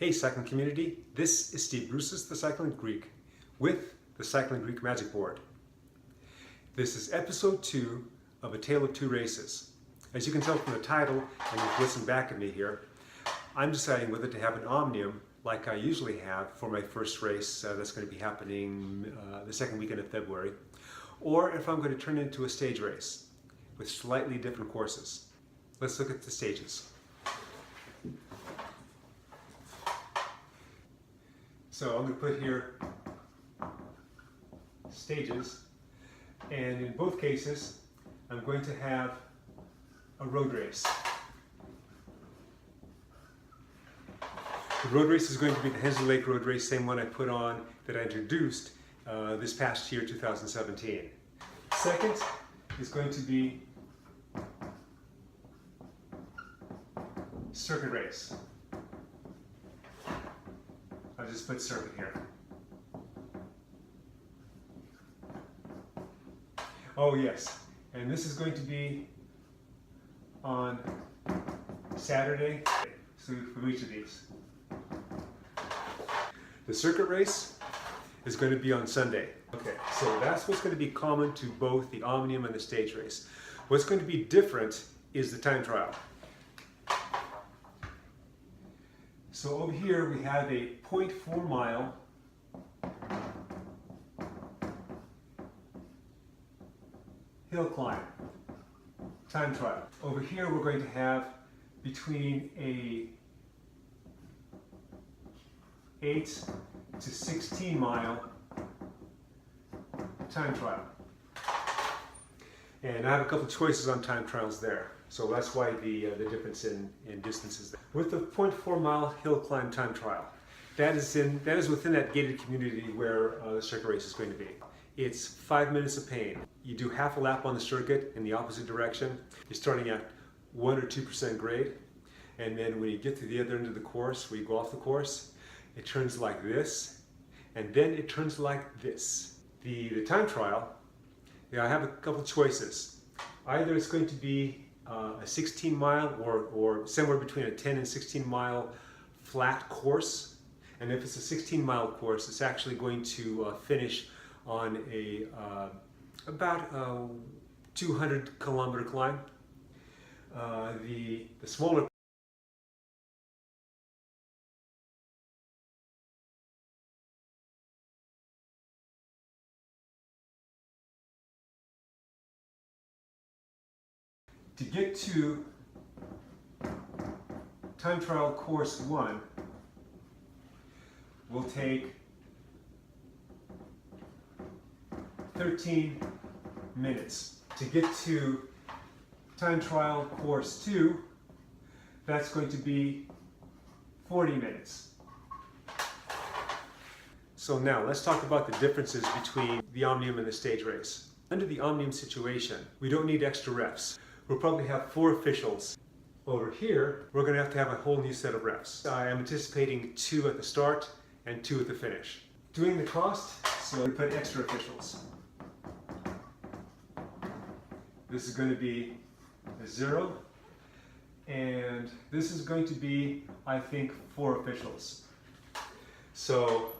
Hey cycling community, this is Steve Bruce's The Cycling Greek with the Cycling Greek Magic Board. This is episode 2 of A Tale of Two Races. As you can tell from the title, and you've listened back at me here, I'm deciding whether to have an omnium like I usually have for my first race that's going to be happening the second weekend of February, or if I'm going to turn it into a stage race with slightly different courses. Let's look at the stages. So I'm going to put here stages, and in both cases I'm going to have a road race. The road race is going to be the Hensley Lake Road Race, same one I put on that I introduced this past year, 2017. Second is going to be circuit race. I'll just put circuit here. Oh yes, and this is going to be on Saturday, so from each of these. The circuit race is going to be on Sunday. Okay, so that's what's going to be common to both the omnium and the stage race. What's going to be different is the time trial. So over here we have a 0.4 mile hill climb time trial. Over here we're going to have between a 8 to 16 mile time trial. And I have a couple choices on time trials there. So that's why the difference in distances. With the 0.4 mile hill climb time trial, that is within that gated community where the circuit race is going to be. It's 5 minutes of pain. You do half a lap on the circuit in the opposite direction. You're starting at 1 or 2% grade, and then when you get to the other end of the course, where you go off the course, it turns like this, and then it turns like this. The time trial, I have a couple choices. Either it's going to be a 16 mile or somewhere between a 10 and 16 mile flat course. And if it's a 16 mile course, it's actually going to finish on a about a 200 kilometer climb. The smaller to get to time trial course 1 will take 13 minutes. To get to time trial course 2, that's going to be 40 minutes. So now let's talk about the differences between the omnium and the stage race. Under the omnium situation, we don't need extra refs. We'll probably have 4 officials. Over here, we're going to have a whole new set of refs. I am anticipating 2 at the start and 2 at the finish. Doing the cost, so we put extra officials. This is going to be a 0, and this is going to be, I think, 4 officials. So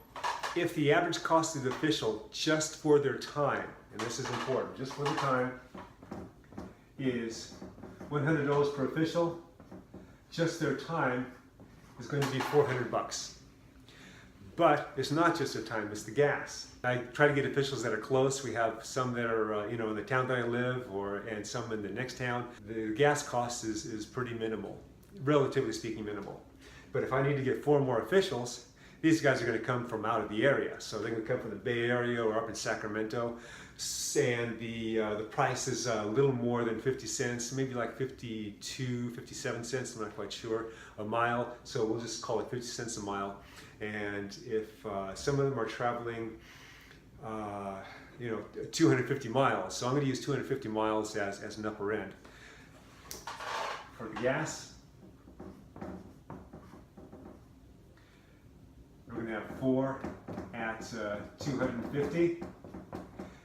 if the average cost of the official just for their time, and this is important, just for the time, is $100 per official, just their time is going to be $400. But it's not just their time, it's the gas. I try to get officials that are close. We have some that are in the town that I live, and some in the next town. The gas cost is pretty minimal, relatively speaking minimal. But if I need to get 4 more officials, these guys are going to come from out of the area. So they're going to come from the Bay Area or up in Sacramento. And the price is a little more than 50 cents, maybe like 52, 57 cents, I'm not quite sure, a mile. So we'll just call it 50 cents a mile. And if some of them are traveling 250 miles, so I'm going to use 250 miles as an upper end. For the gas, we're going to have 4 at 250.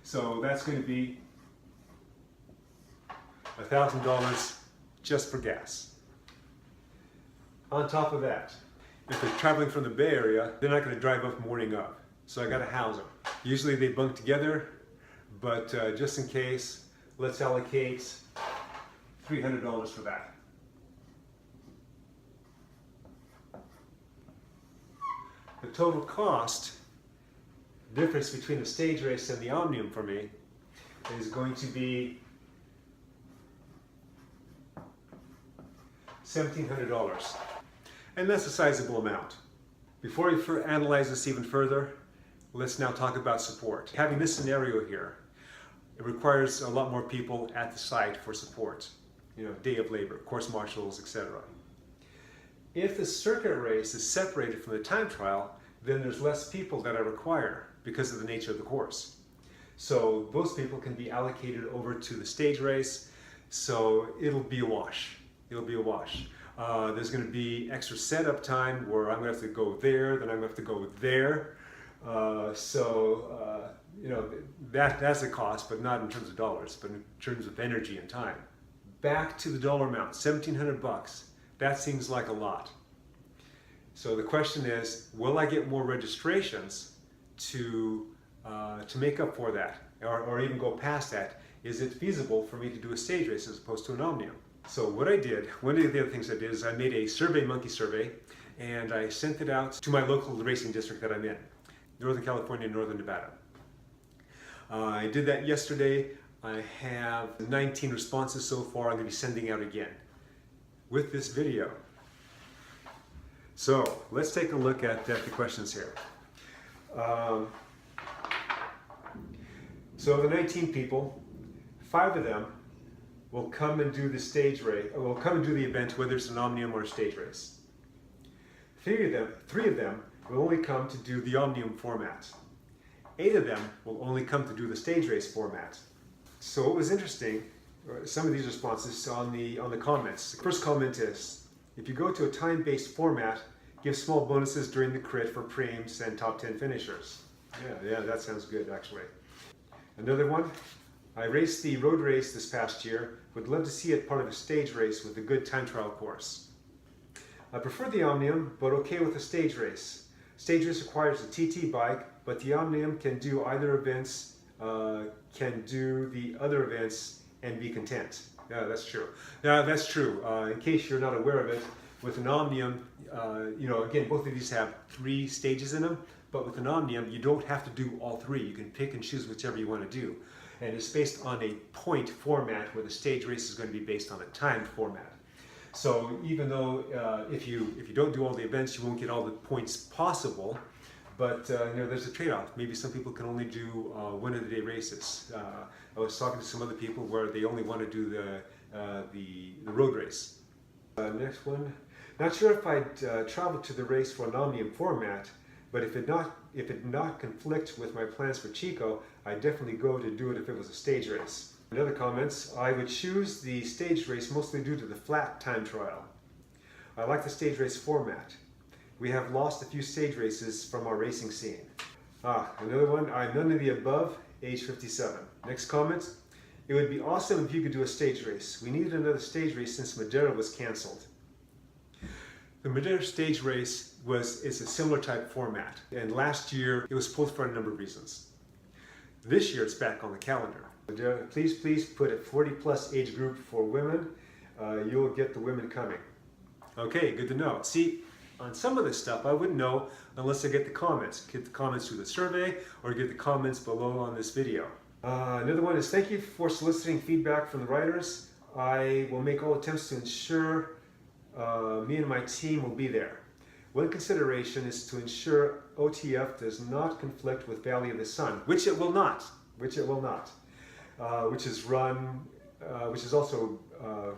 So that's going to be $1,000 just for gas. On top of that, if they're traveling from the Bay Area, they're not going to drive up morning of. So I got to house them. Usually they bunk together, but just in case, let's allocate $300 for that. The total cost difference between the stage race and the omnium for me is going to be $1,700. And that's a sizable amount. Before we analyze this even further, let's now talk about support. Having this scenario here, it requires a lot more people at the site for support. Day of labor, course marshals, etc. If the circuit race is separated from the time trial, then there's less people that I require because of the nature of the course. So those people can be allocated over to the stage race, so it'll be a wash. It'll be a wash. There's going to be extra setup time where I'm going to have to go there, then I'm going to have to go there. That's a cost, but not in terms of dollars, but in terms of energy and time. Back to the dollar amount, $1,700. That seems like a lot. So the question is, will I get more registrations to make up for that, or even go past that? Is it feasible for me to do a stage race as opposed to an omnium? So what I did, one of the other things I did is I made a monkey survey, and I sent it out to my local racing district that I'm in, Northern California, Northern Nevada. I did that yesterday. I have 19 responses so far. I'm going to be sending out again with this video. So let's take a look at the questions here. So the 19 people, 5 of them will come and do the stage race, will come and do the event, whether it's an omnium or a stage race. 3 of them will only come to do the omnium format. 8 of them will only come to do the stage race format. So what was interesting, some of these responses on the comments. The first comment is, if you go to a time-based format, give small bonuses during the crit for preems and top 10 finishers. Yeah, that sounds good actually. Another one, I raced the road race this past year, would love to see it part of a stage race with a good time trial course. I prefer the omnium, but okay with a stage race. Stage race requires a TT bike, but the omnium can do either events, can do the other events and be content. Yeah, that's true. Now that's true. In case you're not aware of it, with an omnium, again, both of these have 3 stages in them, but with an omnium, you don't have to do all 3. You can pick and choose whichever you want to do. And it's based on a point format, where the stage race is going to be based on a timed format. So even though if you don't do all the events, you won't get all the points possible, but there's a trade-off. Maybe some people can only do one-of-the-day races. I was talking to some other people where they only want to do the road race. Next one. Not sure if I'd travel to the race for an omnium format, but if it not conflict with my plans for Chico, I'd definitely go to do it if it was a stage race. In other comments, I would choose the stage race mostly due to the flat time trial. I like the stage race format. We have lost a few stage races from our racing scene. Another one, I'm none of the above, age 57. Next comment, it would be awesome if you could do a stage race. We needed another stage race since Madera was canceled. The Madera stage race is a similar type format, and last year it was pulled for a number of reasons. This year it's back on the calendar. Madera, please put a 40+ age group for women. You'll get the women coming. Okay, good to know. See, on some of this stuff I wouldn't know unless I get the comments. Get the comments through the survey or get the comments below on this video. Another one is, thank you for soliciting feedback from the writers. I will make all attempts to ensure me and my team will be there. One consideration is to ensure OTF does not conflict with Valley of the Sun, which it will not. Which is also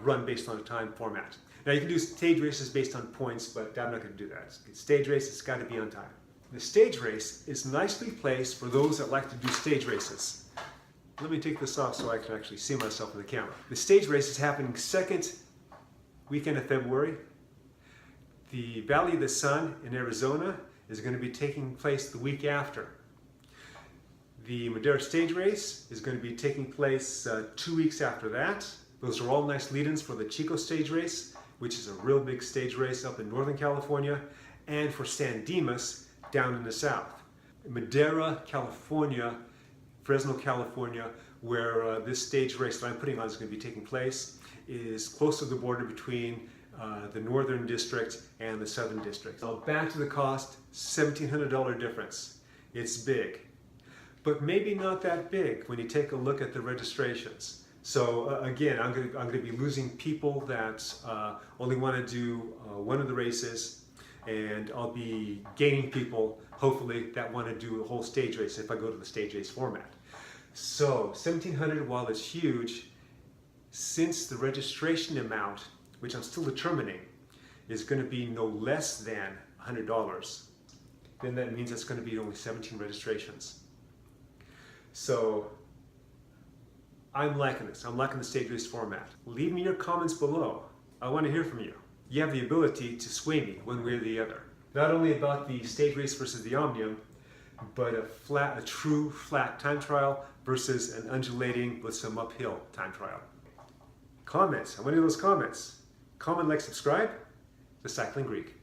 run based on a time format. Now you can do stage races based on points, but I'm not going to do that. Stage race, it's got to be on time. The stage race is nicely placed for those that like to do stage races. Let me take this off so I can actually see myself in the camera. The stage race is happening second weekend of February. The Valley of the Sun in Arizona is going to be taking place the week after. The Madera stage race is going to be taking place 2 weeks after that. Those are all nice lead-ins for the Chico stage race, which is a real big stage race up in Northern California. and for San Dimas down in the south. Madera, California, Fresno, California, where this stage race that I'm putting on is going to be taking place, is close to the border between the northern district and the southern district. So back to the cost, $1,700 difference. It's big, but maybe not that big when you take a look at the registrations. So again, I'm going to be losing people that only want to do one of the races, and I'll be gaining people, hopefully, that want to do a whole stage race if I go to the stage race format. So $1,700, while it's huge, since the registration amount, which I'm still determining, is going to be no less than $100, then that means it's going to be only 17 registrations. So I'm liking this. I'm liking the stage race format. Leave me your comments below. I want to hear from you. You have the ability to sway me one way or the other. Not only about the stage race versus the omnium, but a true flat time trial versus an undulating with some uphill time trial. Comments. I want to hear those comments. Comment, like, subscribe. The Cycling Greek.